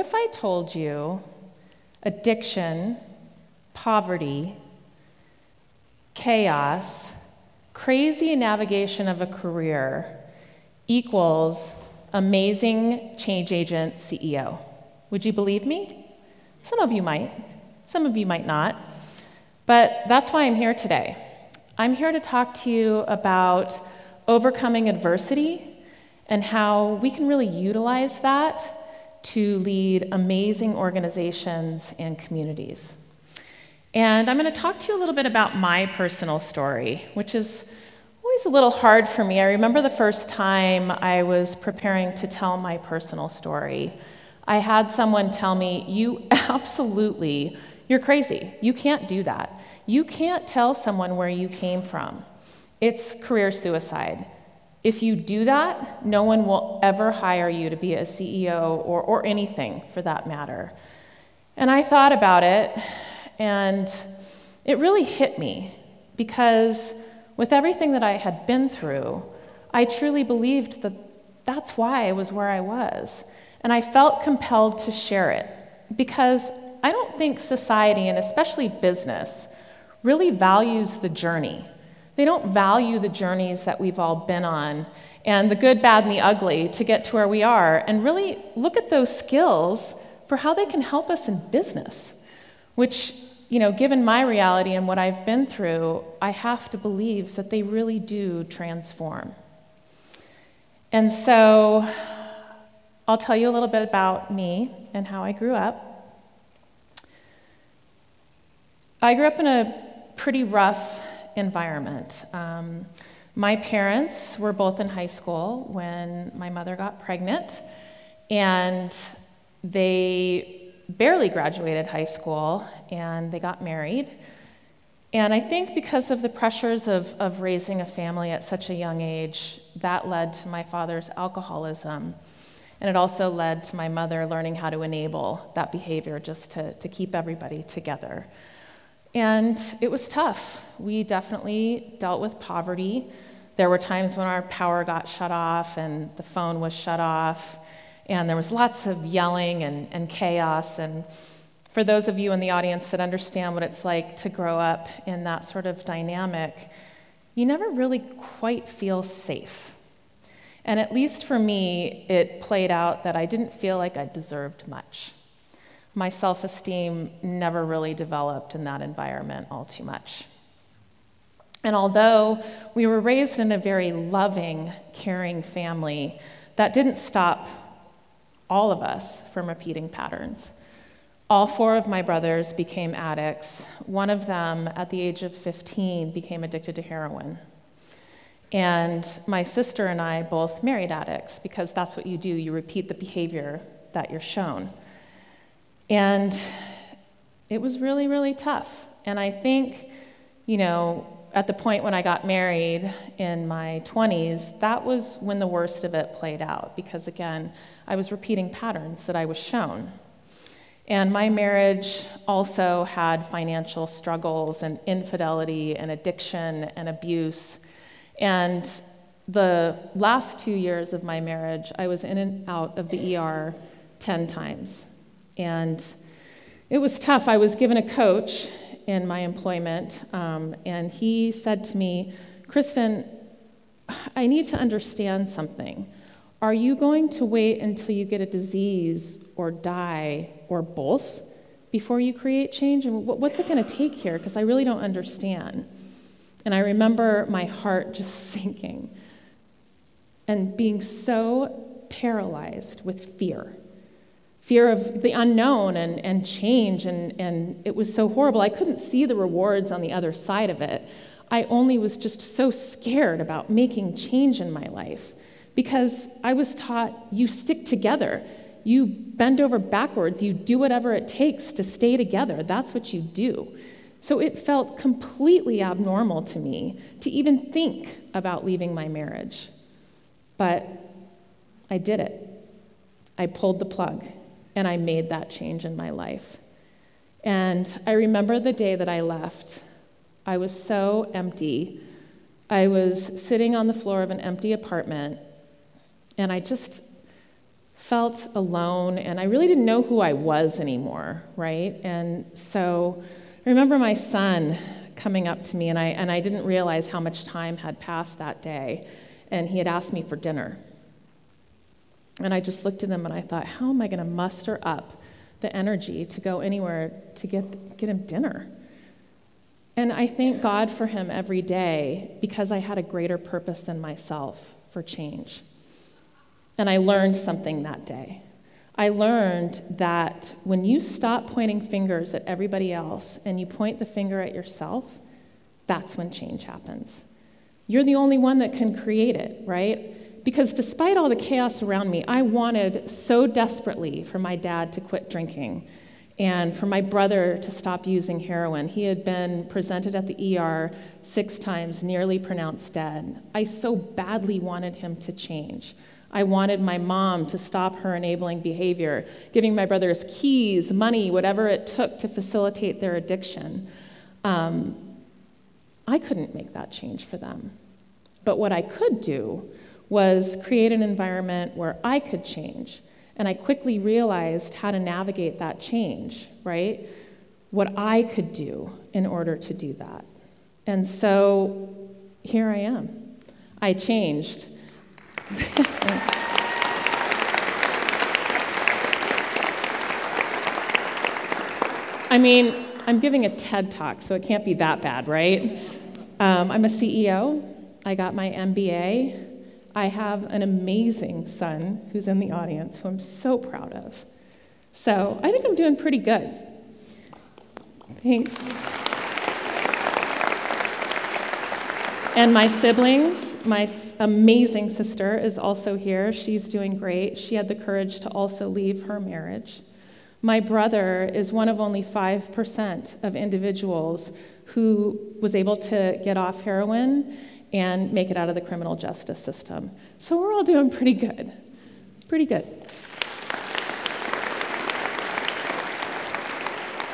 if I told you addiction, poverty, chaos, crazy navigation of a career equals amazing change agent CEO? Would you believe me? Some of you might. Some of you might not. But that's why I'm here today. I'm here to talk to you about overcoming adversity and how we can really utilize that to lead amazing organizations and communities. And I'm going to talk to you a little bit about my personal story, which is always a little hard for me. I remember the first time I was preparing to tell my personal story. I had someone tell me, you're crazy. You can't do that. You can't tell someone where you came from. It's career suicide. If you do that, no one will ever hire you to be a CEO or anything for that matter. And I thought about it, and it really hit me because with everything that I had been through, I truly believed that that's why I was where I was. And I felt compelled to share it because I don't think society, and especially business, really values the journey. They don't value the journeys that we've all been on and the good, bad, and the ugly to get to where we are and really look at those skills for how they can help us in business, which, given my reality and what I've been through, I have to believe that they really do transform. And so I'll tell you a little bit about me and how I grew up. I grew up in a pretty rough environment. My parents were both in high school when my mother got pregnant, and they barely graduated high school, and they got married. And I think because of the pressures of raising a family at such a young age, that led to my father's alcoholism. And it also led to my mother learning how to enable that behavior just to keep everybody together. And it was tough. We definitely dealt with poverty. There were times when our power got shut off and the phone was shut off, and there was lots of yelling and chaos. And for those of you in the audience that understand what it's like to grow up in that sort of dynamic, you never really quite feel safe. And at least for me, it played out that I didn't feel like I deserved much. My self-esteem never really developed in that environment all too much. And although we were raised in a very loving, caring family, that didn't stop all of us from repeating patterns. All 4 of my brothers became addicts. One of them, at the age of 15, became addicted to heroin. And my sister and I both married addicts because that's what you do. You repeat the behavior that you're shown. And it was really, really tough. And I think, at the point when I got married in my 20s, that was when the worst of it played out because, again, I was repeating patterns that I was shown. And my marriage also had financial struggles and infidelity and addiction and abuse. And the last 2 years of my marriage, I was in and out of the ER 10 times. And it was tough. I was given a coach in my employment, and he said to me, "Kristen, I need to understand something. Are you going to wait until you get a disease or die or both before you create change? And what's it going to take here? Because I really don't understand." And I remember my heart just sinking and being so paralyzed with fear of the unknown and change, and it was so horrible. I couldn't see the rewards on the other side of it. I only was just so scared about making change in my life because I was taught you stick together, you bend over backwards, you do whatever it takes to stay together. That's what you do. So it felt completely abnormal to me to even think about leaving my marriage. But I did it. I pulled the plug. And I made that change in my life. And I remember the day that I left. I was so empty. I was sitting on the floor of an empty apartment, and I just felt alone, and I really didn't know who I was anymore, right? And so I remember my son coming up to me, and I didn't realize how much time had passed that day, and he had asked me for dinner. And I just looked at him and I thought, how am I going to muster up the energy to go anywhere to get him dinner? And I thank God for him every day because I had a greater purpose than myself for change. And I learned something that day. I learned that when you stop pointing fingers at everybody else and you point the finger at yourself, that's when change happens. You're the only one that can create it, right? Because despite all the chaos around me, I wanted so desperately for my dad to quit drinking and for my brother to stop using heroin. He had been presented at the ER 6 times, nearly pronounced dead. I so badly wanted him to change. I wanted my mom to stop her enabling behavior, giving my brothers keys, money, whatever it took to facilitate their addiction. I couldn't make that change for them. But what I could do was create an environment where I could change. And I quickly realized how to navigate that change, right? What I could do in order to do that. And so here I am. I changed. I mean, I'm giving a TED Talk, so it can't be that bad, right? I'm a CEO. I got my MBA. I have an amazing son who's in the audience who I'm so proud of. So I think I'm doing pretty good. Thanks. And my siblings, my amazing sister is also here. She's doing great. She had the courage to also leave her marriage. My brother is one of only 5% of individuals who was able to get off heroin and make it out of the criminal justice system. So we're all doing pretty good. Pretty good.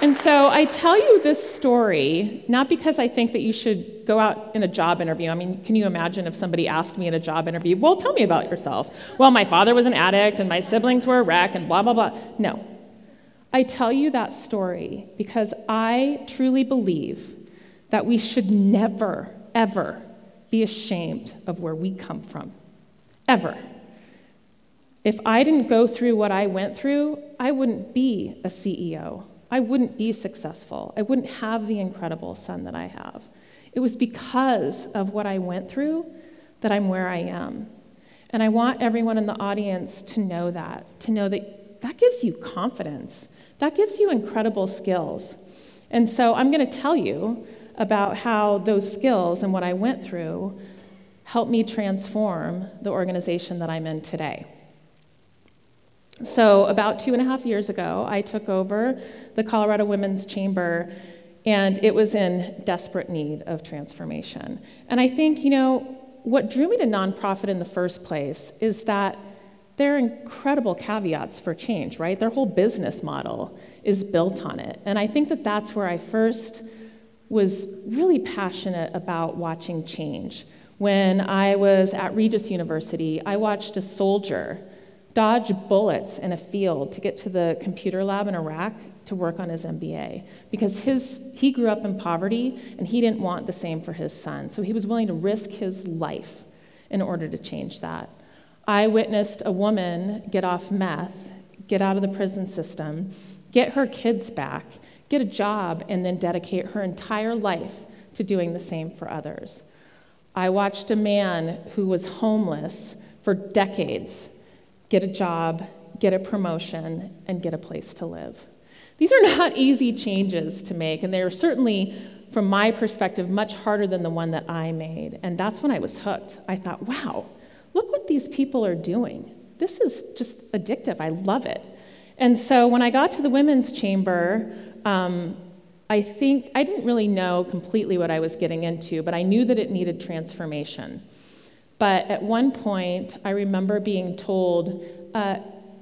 And so I tell you this story, not because I think that you should go out in a job interview. I mean, can you imagine if somebody asked me in a job interview, well, tell me about yourself. Well, my father was an addict and my siblings were a wreck and blah, blah, blah. No. I tell you that story because I truly believe that we should never, ever be ashamed of where we come from, ever. If I didn't go through what I went through, I wouldn't be a CEO. I wouldn't be successful. I wouldn't have the incredible son that I have. It was because of what I went through that I'm where I am. And I want everyone in the audience to know that that gives you confidence. That gives you incredible skills. And so I'm going to tell you about how those skills and what I went through helped me transform the organization that I'm in today. So about 2.5 years ago, I took over the Colorado Women's Chamber, and it was in desperate need of transformation. And I think, what drew me to nonprofit in the first place is that there are incredible caveats for change, right? Their whole business model is built on it. And I think that that's where I first was really passionate about watching change. When I was at Regis University, I watched a soldier dodge bullets in a field to get to the computer lab in Iraq to work on his MBA because he grew up in poverty and he didn't want the same for his son. So he was willing to risk his life in order to change that. I witnessed a woman get off meth, get out of the prison system, get her kids back, get a job, and then dedicate her entire life to doing the same for others. I watched a man who was homeless for decades get a job, get a promotion, and get a place to live. These are not easy changes to make, and they are certainly, from my perspective, much harder than the one that I made. And that's when I was hooked. I thought, wow, look what these people are doing. This is just addictive. I love it. And so when I got to the Women's Chamber, I think I didn't really know completely what I was getting into, but I knew that it needed transformation. But at one point, I remember being told,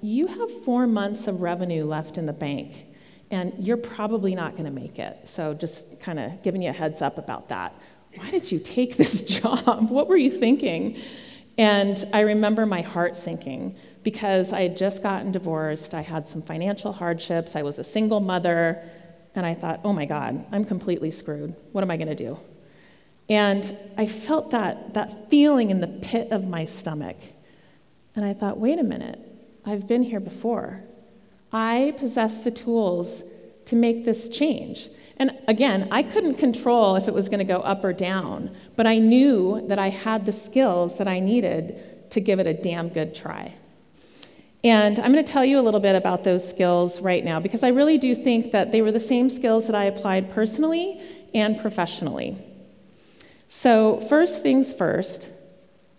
you have 4 months of revenue left in the bank, and you're probably not going to make it. So just kind of giving you a heads up about that. Why did you take this job? What were you thinking? And I remember my heart sinking because I had just gotten divorced, I had some financial hardships, I was a single mother, and I thought, oh my God, I'm completely screwed. What am I going to do? And I felt that feeling in the pit of my stomach. And I thought, wait a minute, I've been here before. I possess the tools to make this change. And again, I couldn't control if it was going to go up or down, but I knew that I had the skills that I needed to give it a damn good try. And I'm going to tell you a little bit about those skills right now, because I really do think that they were the same skills that I applied personally and professionally. So first things first,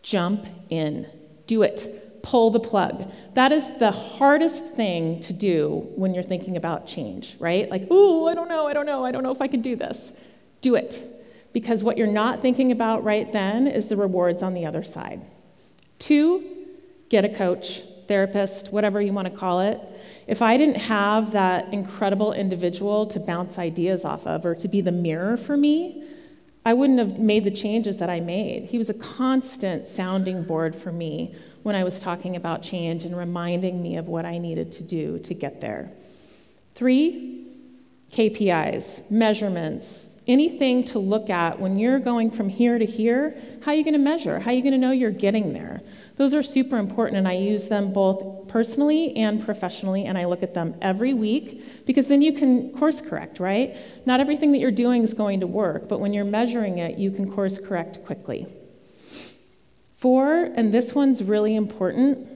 jump in. Do it. Pull the plug. That is the hardest thing to do when you're thinking about change, right? Like, ooh, I don't know if I can do this. Do it. Because what you're not thinking about right then is the rewards on the other side. 2, get a coach, therapist, whatever you want to call it. If I didn't have that incredible individual to bounce ideas off of or to be the mirror for me, I wouldn't have made the changes that I made. He was a constant sounding board for me when I was talking about change and reminding me of what I needed to do to get there. 3, KPIs, measurements, anything to look at when you're going from here to here. How are you going to measure? How are you going to know you're getting there? Those are super important, and I use them both personally and professionally, and I look at them every week, because then you can course correct, right? Not everything that you're doing is going to work, but when you're measuring it, you can course correct quickly. 4, and this one's really important,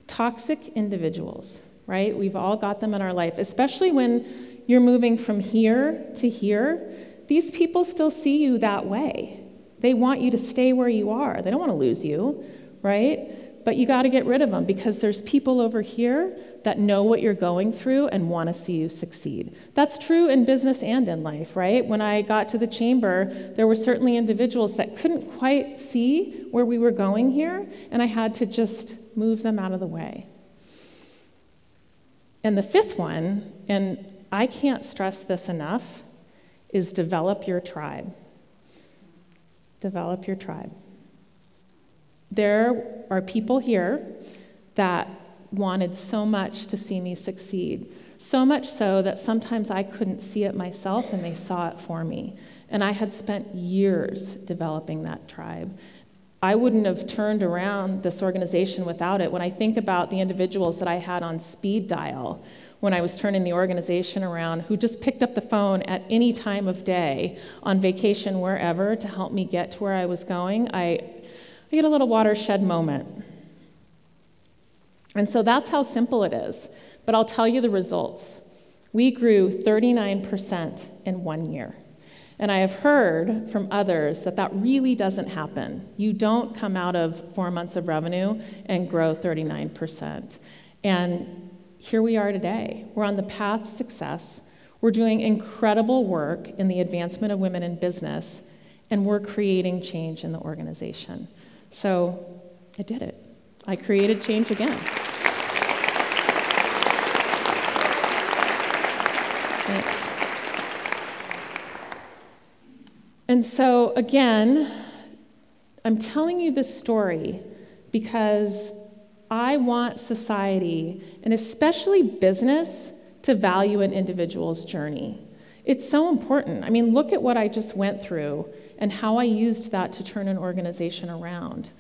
toxic individuals, right? We've all got them in our life, especially when you're moving from here to here. These people still see you that way. They want you to stay where you are. They don't want to lose you, right? But you got to get rid of them, because there's people over here that know what you're going through and want to see you succeed. That's true in business and in life, right? When I got to the chamber, there were certainly individuals that couldn't quite see where we were going here, and I had to just move them out of the way. And the 5th one, and I can't stress this enough, is develop your tribe. Develop your tribe. There are people here that wanted so much to see me succeed, so much so that sometimes I couldn't see it myself and they saw it for me. And I had spent years developing that tribe. I wouldn't have turned around this organization without it. When I think about the individuals that I had on speed dial when I was turning the organization around, who just picked up the phone at any time of day, on vacation, wherever, to help me get to where I was going, I get a little watershed moment. And so that's how simple it is. But I'll tell you the results. We grew 39% in 1 year. And I have heard from others that that really doesn't happen. You don't come out of 4 months of revenue and grow 39%. And here we are today. We're on the path to success. We're doing incredible work in the advancement of women in business, and we're creating change in the organization. So I did it. I created change again. Thanks. And so again, I'm telling you this story because I want society, and especially business, to value an individual's journey. It's so important. I mean, look at what I just went through and how I used that to turn an organization around.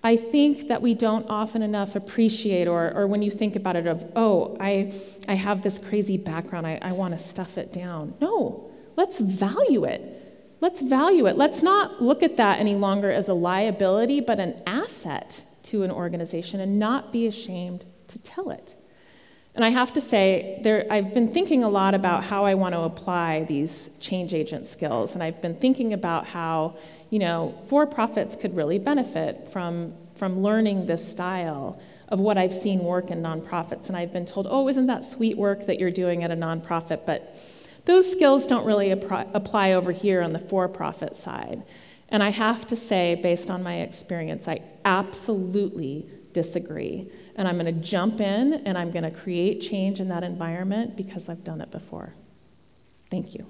I think that we don't often enough appreciate, or when you think about it, of, oh, I have this crazy background, I want to stuff it down. No, let's value it. Let's value it. Let's not look at that any longer as a liability, but an asset to an organization, and not be ashamed to tell it. And I have to say, I've been thinking a lot about how I want to apply these change agent skills, and I've been thinking about how, for-profits could really benefit from learning this style of what I've seen work in nonprofits. And I've been told, oh, isn't that sweet work that you're doing at a nonprofit? But those skills don't really apply over here on the for-profit side. And I have to say, based on my experience, I absolutely disagree. And I'm going to jump in and I'm going to create change in that environment because I've done it before. Thank you.